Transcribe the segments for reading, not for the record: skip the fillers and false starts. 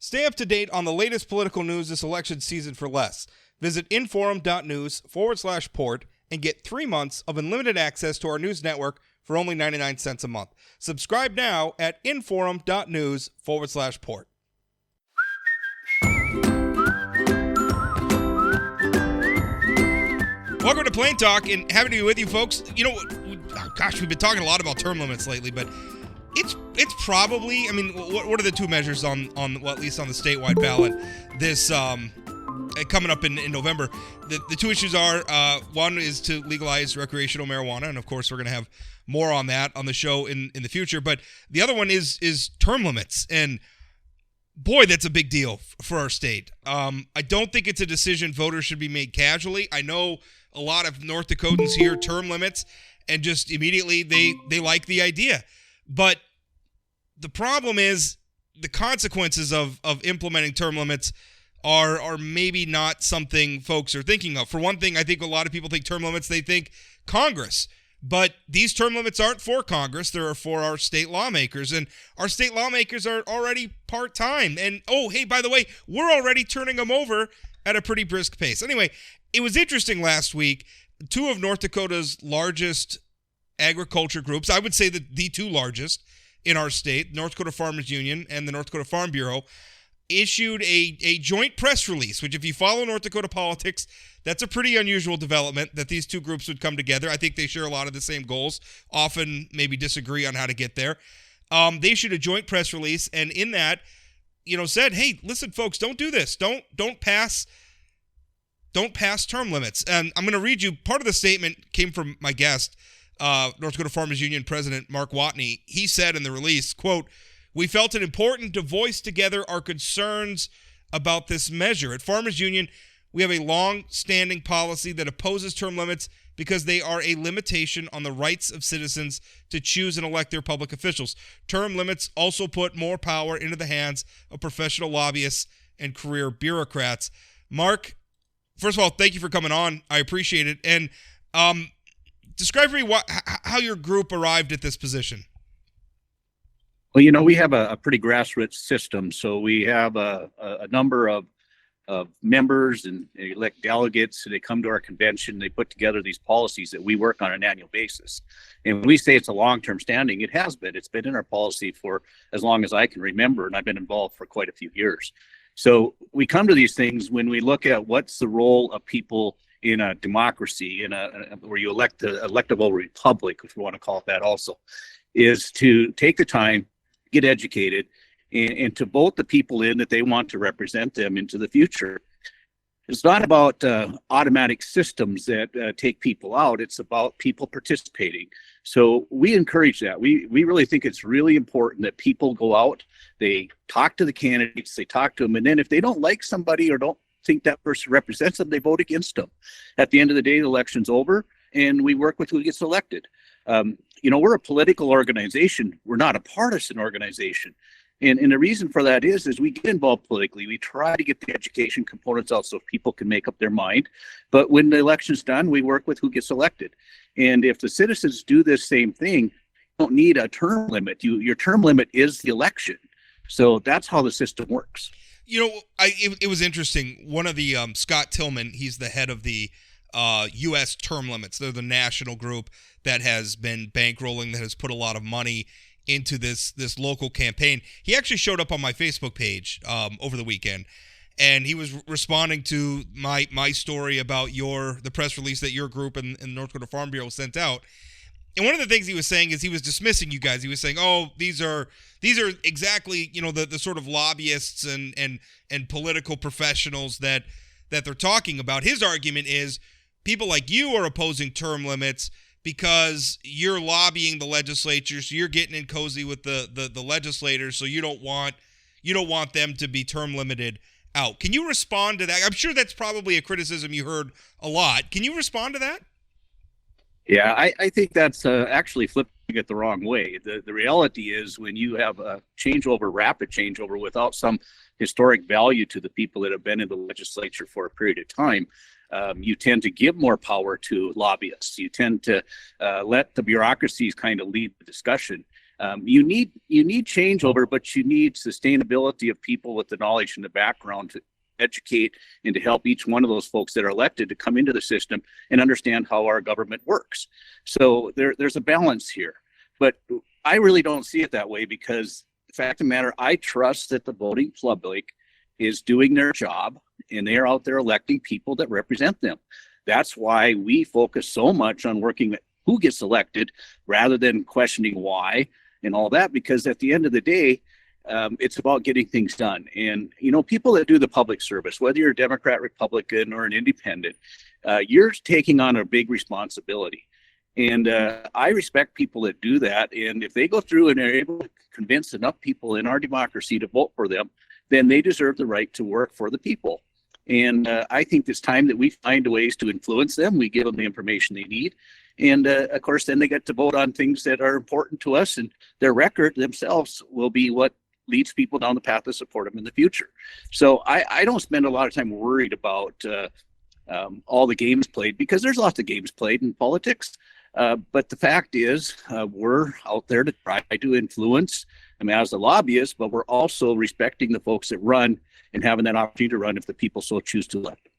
Stay up to date on the latest political news this election season for less. Visit inforum.news/port and get 3 months of unlimited access to our news network for only 99 cents a month. Subscribe now at inforum.news/port. Welcome to Plain Talk, and happy to be with you folks. You know, we've been talking a lot about term limits lately, but it's probably, I mean, what are the two measures on well, at least on the statewide ballot this coming up in November? The two issues are, one is to legalize recreational marijuana, and of course we're going to have more on that on the show in the future, but the other one is term limits, and boy, that's a big deal for our state. I don't think it's a decision voters should be made casually. I know a lot of North Dakotans hear term limits and just immediately they like the idea. But the problem is the consequences of implementing term limits are maybe not something folks are thinking of. For one thing, I think a lot of people think term limits, they think Congress. But these term limits aren't for Congress. They're for our state lawmakers. And our state lawmakers are already part-time. And, oh, hey, by the way, we're already turning them over at a pretty brisk pace. Anyway, it was interesting last week. Two of North Dakota's largest agriculture groups, I would say the two largest in our state, North Dakota Farmers Union and the North Dakota Farm Bureau, issued a joint press release, which if you follow North Dakota politics, that's a pretty unusual development that these two groups would come together. I think they share a lot of the same goals, often maybe disagree on how to get there. They issued a joint press release, and in that, said, hey, listen, folks, don't do this. Don't pass term limits. And I'm going to read you, part of the statement came from my guest, North Dakota Farmers Union President Mark Watne. He said in the release, quote, "We felt it important to voice together our concerns about this measure. At Farmers Union, we have a long-standing policy that opposes term limits because they are a limitation on the rights of citizens to choose and elect their public officials. Term limits also put more power into the hands of professional lobbyists and career bureaucrats." Mark, first of all, thank you for coming on. I appreciate it. And describe for me how your group arrived at this position. Well, we have a pretty grassroots system. So we have a number of members and they elect delegates. They come to our convention. They put together these policies that we work on an annual basis. And when we say it's a long-term standing, it has been. It's been in our policy for as long as I can remember, and I've been involved for quite a few years. So we come to these things when we look at what's the role of people in a democracy, where you elect an electable republic, if you want to call it that also, is to take the time, get educated, and to vote the people in that they want to represent them into the future. It's not about automatic systems that take people out. It's about people participating. So we encourage that. We really think it's really important that people go out, they talk to the candidates, they talk to them, and then if they don't like somebody or don't think that person represents them, they vote against them. At the end of the day, the election's over, and we work with who gets elected. We're a political organization. We're not a partisan organization. And the reason for that is we get involved politically. We try to get the education components out so people can make up their mind. But when the election's done, we work with who gets elected. And if the citizens do this same thing, you don't need a term limit. Your term limit is the election. So that's how the system works. It was interesting. One of the Scott Tillman, he's the head of the U.S. term limits. They're the national group that has been bankrolling, that has put a lot of money into this local campaign. He actually showed up on my Facebook page over the weekend, and he was responding to my story about the press release that your group and the North Dakota Farm Bureau sent out. And one of the things he was saying is he was dismissing you guys. He was saying, "Oh, these are exactly the sort of lobbyists and political professionals that they're talking about." His argument is people like you are opposing term limits because you're lobbying the legislature, so you're getting in cozy with the legislators, so you don't want them to be term limited out. Can you respond to that? I'm sure that's probably a criticism you heard a lot. Can you respond to that? Yeah, I think that's actually flipping it the wrong way. The reality is when you have a rapid changeover without some historic value to the people that have been in the legislature for a period of time, you tend to give more power to lobbyists. You tend to let the bureaucracies kind of lead the discussion. You need changeover, but you need sustainability of people with the knowledge and the background to educate and to help each one of those folks that are elected to come into the system and understand how our government works. So there's a balance here, but I really don't see it that way, because the fact of the matter, I trust that the voting public is doing their job and they are out there electing people that represent them. That's why we focus so much on working with who gets elected rather than questioning why and all that, because at the end of the day, it's about getting things done. And, people that do the public service, whether you're a Democrat, Republican, or an independent, you're taking on a big responsibility. And I respect people that do that. And if they go through and are able to convince enough people in our democracy to vote for them, then they deserve the right to work for the people. And I think it's time that we find ways to influence them. We give them the information they need. And of course, then they get to vote on things that are important to us, and their record themselves will be what leads people down the path to support them in the future. So I don't spend a lot of time worried about all the games played, because there's lots of games played in politics. But the fact is, we're out there to try to influence, as a lobbyist, but we're also respecting the folks that run and having that opportunity to run if the people so choose to elect them.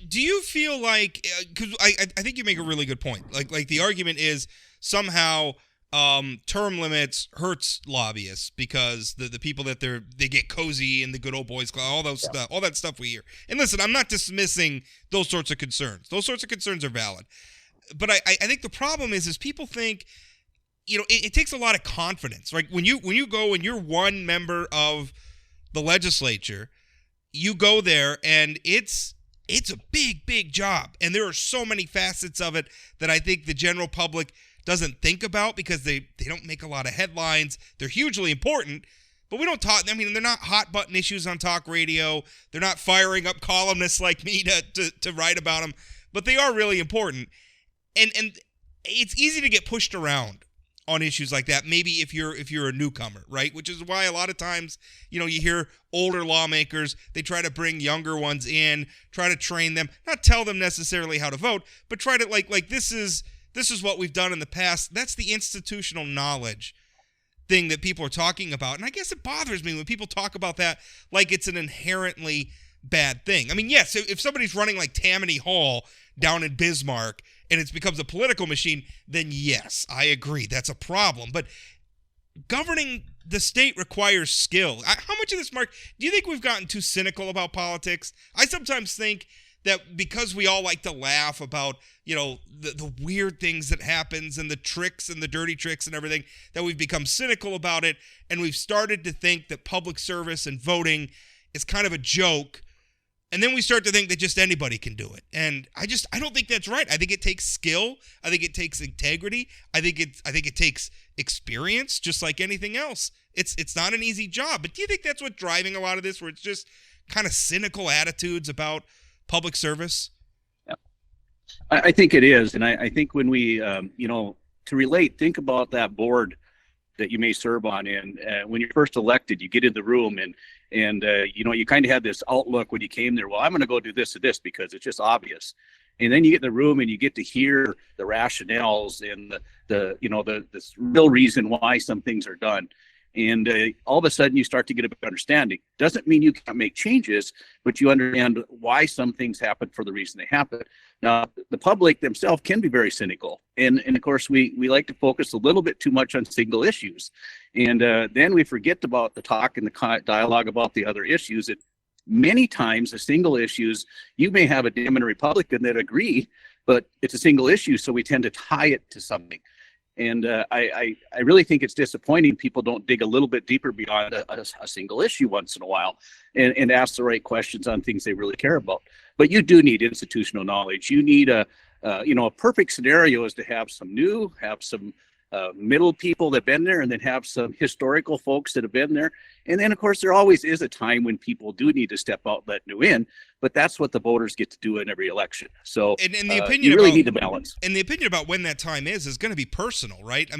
Do you feel like, because I think you make a really good point, like the argument is somehow term limits hurts lobbyists because the people that they get cozy in the good old boys club, all that stuff we hear. And listen, I'm not dismissing those sorts of concerns. Those sorts of concerns are valid. But I think the problem is people think, it takes a lot of confidence. Right? When you go and you're one member of the legislature, you go there and it's a big job. And there are so many facets of it that I think the general public doesn't think about because they don't make a lot of headlines. They're hugely important, but we don't talk. They're not hot button issues on talk radio. They're not firing up columnists like me to write about them, but they are really important. And it's easy to get pushed around on issues like that, maybe if you're a newcomer, right? Which is why a lot of times, you hear older lawmakers, they try to bring younger ones in, try to train them, not tell them necessarily how to vote, but try to like this is what we've done in the past. That's the institutional knowledge thing that people are talking about. And I guess it bothers me when people talk about that like it's an inherently bad thing. Yes, if somebody's running like Tammany Hall down in Bismarck and it becomes a political machine, then yes, I agree. That's a problem. But governing the state requires skill. How much of this, Mark, do you think we've gotten too cynical about politics? I sometimes think that because we all like to laugh about, the weird things that happens and the tricks and the dirty tricks and everything, that we've become cynical about it. And we've started to think that public service and voting is kind of a joke. And then we start to think that just anybody can do it. And I don't think that's right. I think it takes skill. I think it takes integrity. I think it takes experience, just like anything else. It's not an easy job. But do you think that's what's driving a lot of this, where it's just kind of cynical attitudes about public service? Yeah, I think it is. And I think when we, to relate, think about that board that you may serve on. And when you're first elected, you get in the room and you kind of had this outlook when you came there. Well, I'm going to go do this or this because it's just obvious. And then you get in the room and you get to hear the rationales and the real reason why some things are done. And all of a sudden you start to get a better understanding. Doesn't mean you can't make changes, but you understand why some things happen for the reason they happen. Now, the public themselves can be very cynical. And of course, we like to focus a little bit too much on single issues. And then we forget about the talk and the dialogue about the other issues. And many times the single issues, you may have a Dem and a Republican that agree, but it's a single issue, so we tend to tie it to something. And I really think it's disappointing people don't dig a little bit deeper beyond a single issue once in a while and ask the right questions on things they really care about. But you do need institutional knowledge. You need a perfect scenario is to have some new, have some middle people that have been there, and then have some historical folks that have been there. And then, of course, there always is a time when people do need to step out, let new in. But that's what the voters get to do in every election. So and the opinion you really about, need to balance. And the opinion about when that time is going to be personal, right?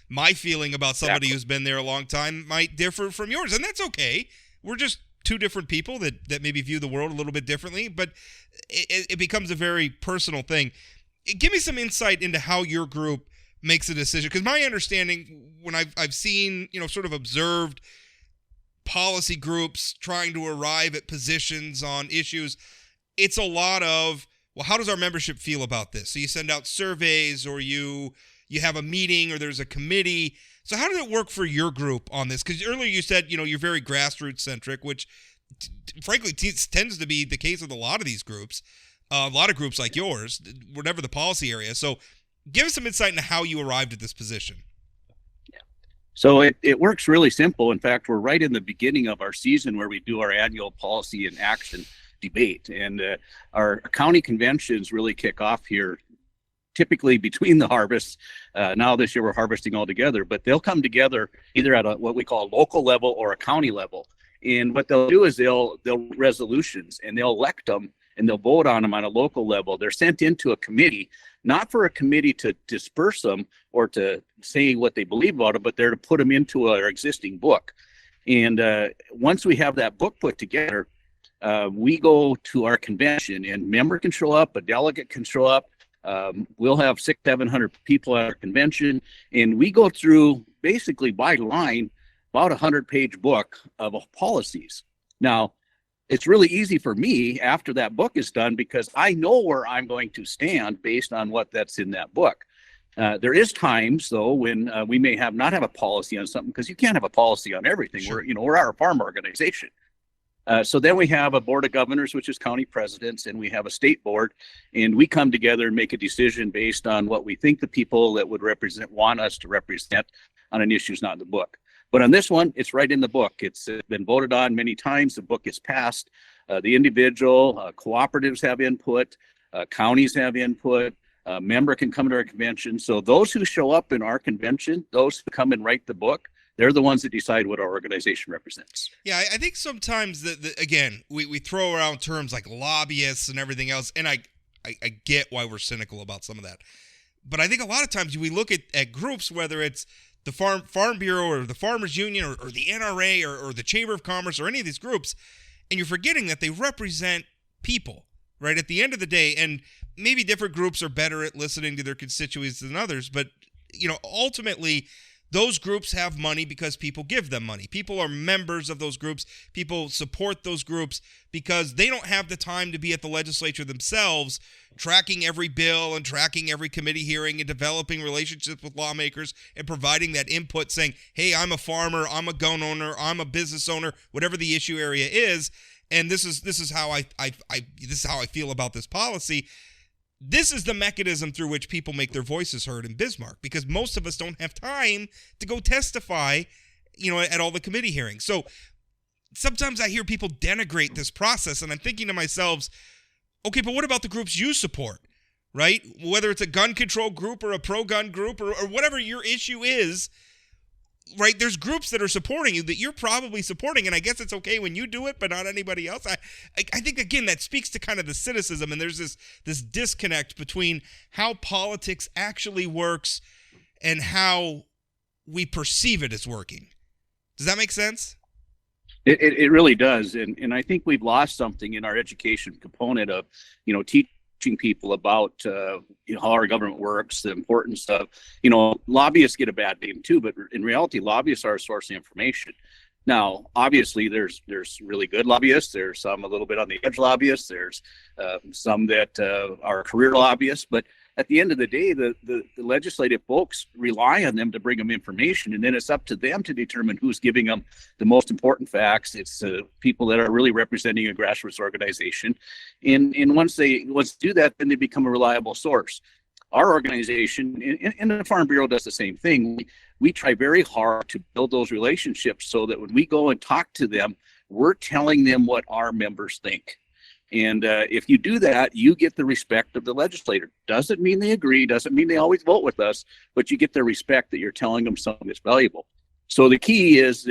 My feeling about somebody who's been there a long time might differ from yours, and that's okay. We're just two different people that maybe view the world a little bit differently, but it becomes a very personal thing. Give me some insight into how your group makes a decision? Because my understanding, when I've seen, sort of observed policy groups trying to arrive at positions on issues, it's a lot of, well, how does our membership feel about this? So you send out surveys, or you have a meeting, or there's a committee. So how does it work for your group on this? Because earlier you said, you're very grassroots centric, which frankly tends to be the case with a lot of these groups, a lot of groups like yours, whatever the policy area. So give us some insight into how you arrived at this position. So it works really simple. In fact, we're right in the beginning of our season where we do our annual policy and action debate. And our county conventions really kick off here typically between the harvests. Now this year we're harvesting all together, but they'll come together either at what we call a local level or a county level. And what they'll do is they'll resolutions, and they'll elect them, and they'll vote on them on a local level. They're sent into a committee, not for a committee to disperse them or to say what they believe about them, but they're to put them into our existing book. And once we have that book put together, we go to our convention, and member can show up, a delegate can show up. We'll have 600-700 people at our convention, and we go through basically by line about 100-page book of policies. Now, it's really easy for me after that book is done because I know where I'm going to stand based on what that's in that book. There is times though when we may not have a policy on something, because you can't have a policy on everything. Sure. We're our farm organization. So then we have a board of governors, which is county presidents, and we have a state board, and we come together and make a decision based on what we think the people that would want us to represent on an issue is not in the book. But on this one, it's right in the book. It's been voted on many times. The book is passed. The individual cooperatives have input. Counties have input. A member can come to our convention. So those who show up in our convention, those who come and write the book, they're the ones that decide what our organization represents. Yeah, I think sometimes, again, we throw around terms like lobbyists and everything else, and I get why we're cynical about some of that. But I think a lot of times we look at groups, whether it's the Farm Bureau or the Farmers Union or the NRA or the Chamber of Commerce or any of these groups, and you're forgetting that they represent people, right? At the end of the day, and maybe different groups are better at listening to their constituents than others, but ultimately those groups have money because people give them money. People are members of those groups. People support those groups because they don't have the time to be at the legislature themselves, tracking every bill and tracking every committee hearing and developing relationships with lawmakers and providing that input saying, hey, I'm a farmer, I'm a gun owner, I'm a business owner, whatever the issue area is. And this is how I feel about this policy. This is the mechanism through which people make their voices heard in Bismarck, because most of us don't have time to go testify, at all the committee hearings. So sometimes I hear people denigrate this process, and I'm thinking to myself, okay, but what about the groups you support, right? Whether it's a gun control group or a pro-gun group or whatever your issue is, right? There's groups that are supporting you that you're probably supporting, and I guess it's okay when you do it, but not anybody else. I think, again, that speaks to kind of the cynicism, and there's this disconnect between how politics actually works and how we perceive it as working. Does that make sense? It really does, and I think we've lost something in our education component of, teaching people about how our government works, the importance of, lobbyists get a bad name too, but in reality, lobbyists are a source of information. Now, obviously, there's really good lobbyists. There's some a little bit on the edge lobbyists. There's some that are career lobbyists. But at the end of the day, the legislative folks rely on them to bring them information, and then it's up to them to determine who's giving them the most important facts. It's people that are really representing a grassroots organization, and once they do that, then they become a reliable source. Our organization and the Farm Bureau does the same thing. We try very hard to build those relationships so that when we go and talk to them, we're telling them what our members think. And if you do that, you get the respect of the legislator. Doesn't mean they agree, doesn't mean they always vote with us, but you get the respect that you're telling them something that's valuable. So the key is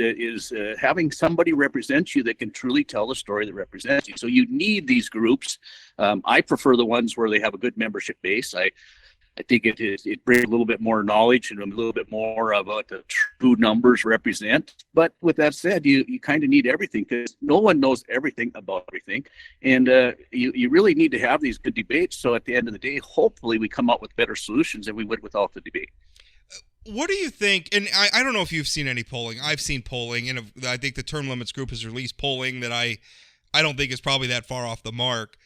having somebody represent you that can truly tell the story that represents you. So you need these groups. I prefer the ones where they have a good membership base. I think it brings a little bit more knowledge and a little bit more of what the true numbers represent. But with that said, you kind of need everything, because no one knows everything about everything. And you really need to have these good debates. So at the end of the day, hopefully we come up with better solutions than we would without the debate. What do you think? And I don't know if you've seen any polling. I've seen polling, and I think the Term Limits Group has released polling that I don't think is probably that far off the mark,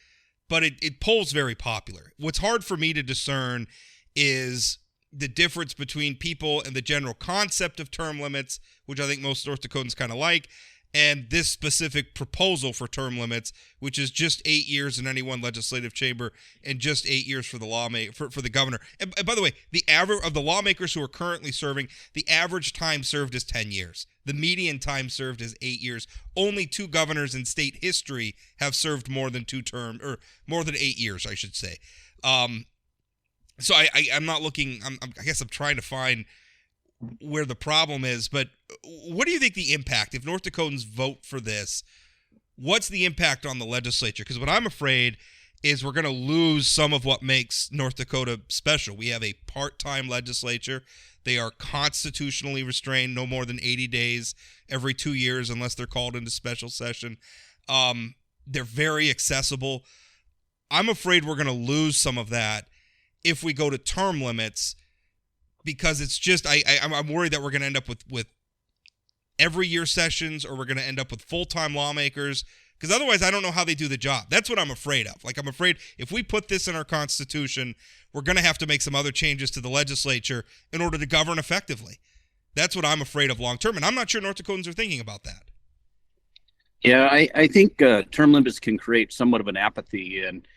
but it polls very popular. What's hard for me to discern is the difference between people and the general concept of term limits, which I think most North Dakotans kind of like, and this specific proposal for term limits, which is just 8 years in any one legislative chamber and just 8 years for the for the governor. And by the way, the average of the lawmakers who are currently serving, the average time served is 10 years. The median time served is 8 years. Only 2 governors in state history have served more than 8 years, I should say. So I'm not looking. I guess I'm trying to find where the problem is, but what do you think the impact, if North Dakotans vote for this, what's the impact on the legislature? Because what I'm afraid is we're going to lose some of what makes North Dakota special. We have a part-time legislature. They are constitutionally restrained, no more than 80 days every 2 years unless they're called into special session. They're very accessible. I'm afraid we're going to lose some of that if we go to term limits, because it's just I'm worried that we're going to end up with every year sessions, or we're going to end up with full-time lawmakers, because otherwise I don't know how they do the job. That's what I'm afraid of. Like, I'm afraid if we put this in our Constitution, we're going to have to make some other changes to the legislature in order to govern effectively. That's what I'm afraid of long-term, and I'm not sure North Dakotans are thinking about that. Yeah, I think term limits can create somewhat of an apathy, and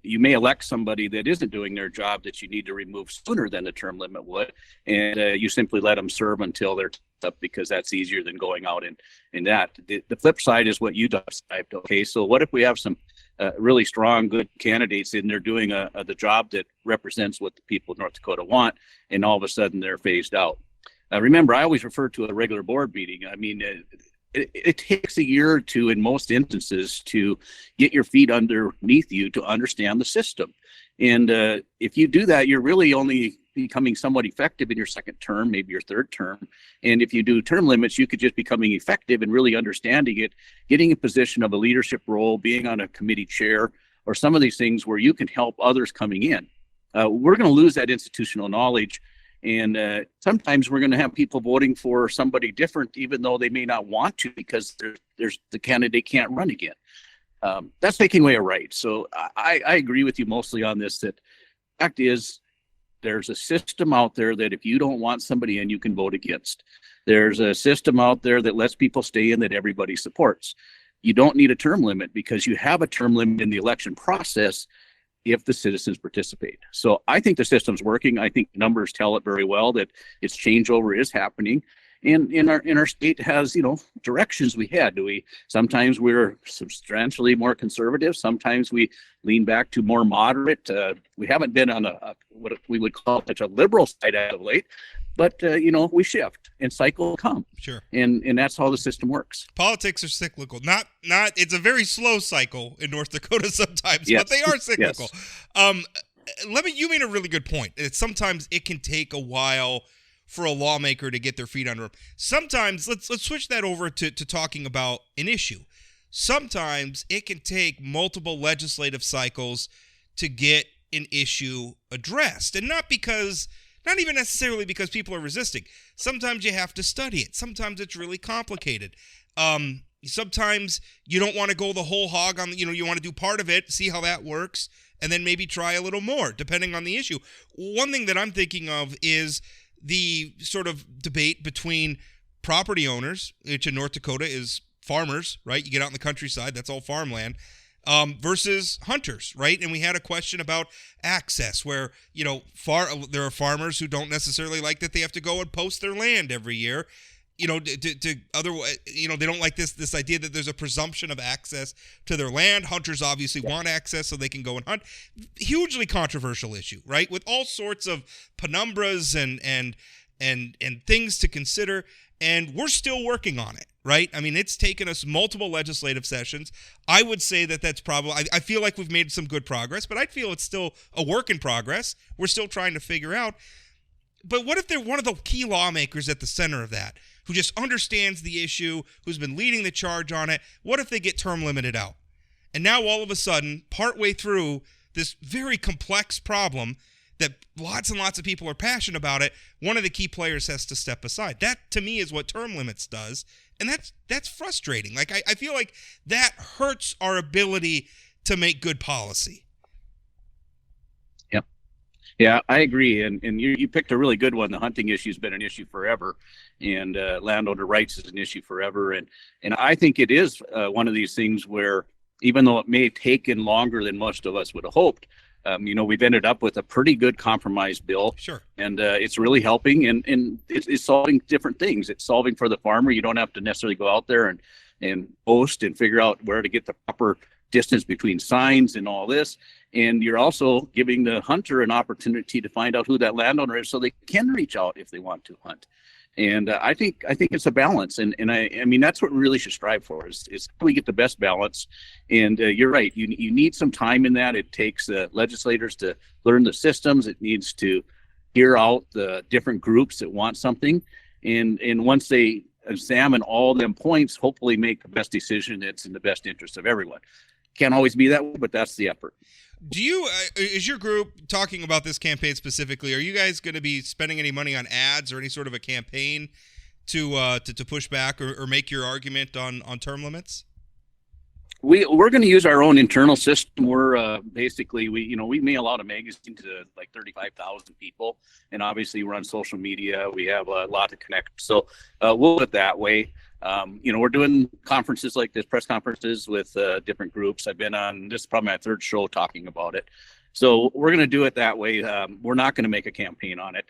you may elect somebody that isn't doing their job that you need to remove sooner than the term limit would, and you simply let them serve until they're up, because that's easier than going out and that. The flip side is what you described. Okay, so what if we have some really strong, good candidates in there doing the job that represents what the people of North Dakota want, and all of a sudden they're phased out? Remember, I always refer to a regular board meeting. I mean, it takes a year or two in most instances to get your feet underneath you to understand the system. And if you do that, you're really only becoming somewhat effective in your second term, maybe your third term. And if you do term limits, you could just becoming effective and really understanding it, getting a position of a leadership role, being on a committee chair, or some of these things where you can help others coming in. We're going to lose that institutional knowledge. And sometimes we're going to have people voting for somebody different, even though they may not want to, because there's the candidate can't run again. That's taking away a right. So I agree with you mostly on this, that fact is there's a system out there that if you don't want somebody in, you can vote against. There's a system out there that lets people stay in that everybody supports. You don't need a term limit, because you have a term limit in the election process if the citizens participate. So I think the system's working. I think numbers tell it very well that its changeover is happening. And in our state has, directions we had. Sometimes we're substantially more conservative. Sometimes we lean back to more moderate. We haven't been on what we would call such a liberal side as of late, but we shift and cycle come. Sure. And that's how the system works. Politics are cyclical. Not it's a very slow cycle in North Dakota sometimes, yes, but they are cyclical. Yes. You made a really good point. Sometimes it can take a while for a lawmaker to get their feet under them. Sometimes, let's switch that over to talking about an issue. Sometimes it can take multiple legislative cycles to get an issue addressed, and not even necessarily because people are resisting. Sometimes you have to study it. Sometimes it's really complicated. Sometimes you don't want to go the whole hog on, you want to do part of it, see how that works, and then maybe try a little more, depending on the issue. One thing that I'm thinking of is the sort of debate between property owners, which in North Dakota is farmers, right? You get out in the countryside, that's all farmland, versus hunters, right? And we had a question about access where, there are farmers who don't necessarily like that they have to go and post their land every year, they don't like this idea that there's a presumption of access to their land. Hunters obviously want access so they can go and hunt. Hugely controversial issue, right? With all sorts of penumbras and things to consider, and we're still working on it, right? I mean, it's taken us multiple legislative sessions. I would say that's probably, I feel like we've made some good progress, but I feel it's still a work in progress. We're still trying to figure out. But what if they're one of the key lawmakers at the center of that, who just understands the issue, who's been leading the charge on it? What if they get term limited out? And now all of a sudden, partway through this very complex problem, that lots and lots of people are passionate about it, one of the key players has to step aside. That, to me, is what term limits does, and that's frustrating. Like, I feel like that hurts our ability to make good policy. Yep. Yeah, I agree. And you picked a really good one. The hunting issue has been an issue forever, and landowner rights is an issue forever. And I think it is one of these things where, even though it may have taken longer than most of us would have hoped, we've ended up with a pretty good compromise bill. Sure. And it's really helping, and it's solving different things. It's solving for the farmer. You don't have to necessarily go out there and post and figure out where to get the proper distance between signs and all this. And you're also giving the hunter an opportunity to find out who that landowner is so they can reach out if they want to hunt. And I think it's a balance, and I mean that's what we really should strive for is how we get the best balance. And you're right, you need some time in that. It takes legislators to learn the systems. It needs to hear out the different groups that want something, and once they examine all them points, hopefully make the best decision that's in the best interest of everyone. Can't always be that way, but that's the effort. Do you, is your group, talking about this campaign specifically, are you guys going to be spending any money on ads or any sort of a campaign to push back or make your argument on term limits? We're going to use our own internal system. We're basically, we mail out a magazine to like 35,000 people, and obviously we're on social media. We have a lot to connect. So we'll do it that way. We're doing conferences like this, press conferences with different groups. I've been on, this is probably my third show talking about it. So we're going to do it that way. We're not going to make a campaign on it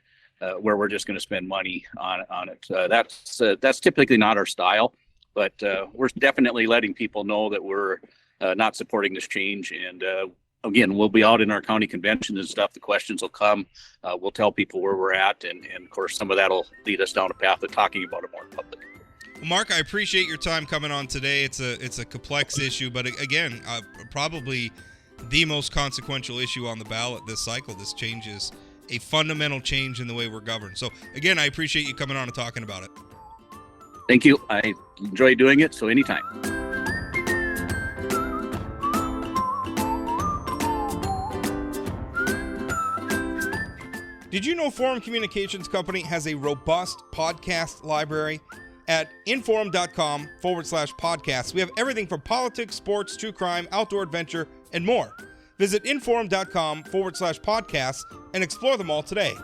where we're just going to spend money on it. That's typically not our style, but we're definitely letting people know that we're not supporting this change. And again, we'll be out in our county conventions and stuff. The questions will come. We'll tell people where we're at. And of course, some of that will lead us down a path of talking about it more in public. Well, Mark, I appreciate your time coming on today. It's a complex issue, but again, probably the most consequential issue on the ballot this cycle. This changes a fundamental change in the way we're governed. So again, I appreciate you coming on and talking about it. Thank you. I enjoy doing it, so anytime. Did you know Forum Communications Company has a robust podcast library? At inforum.com/podcasts, we have everything from politics, sports, true crime, outdoor adventure, and more. Visit inforum.com/podcasts and explore them all today.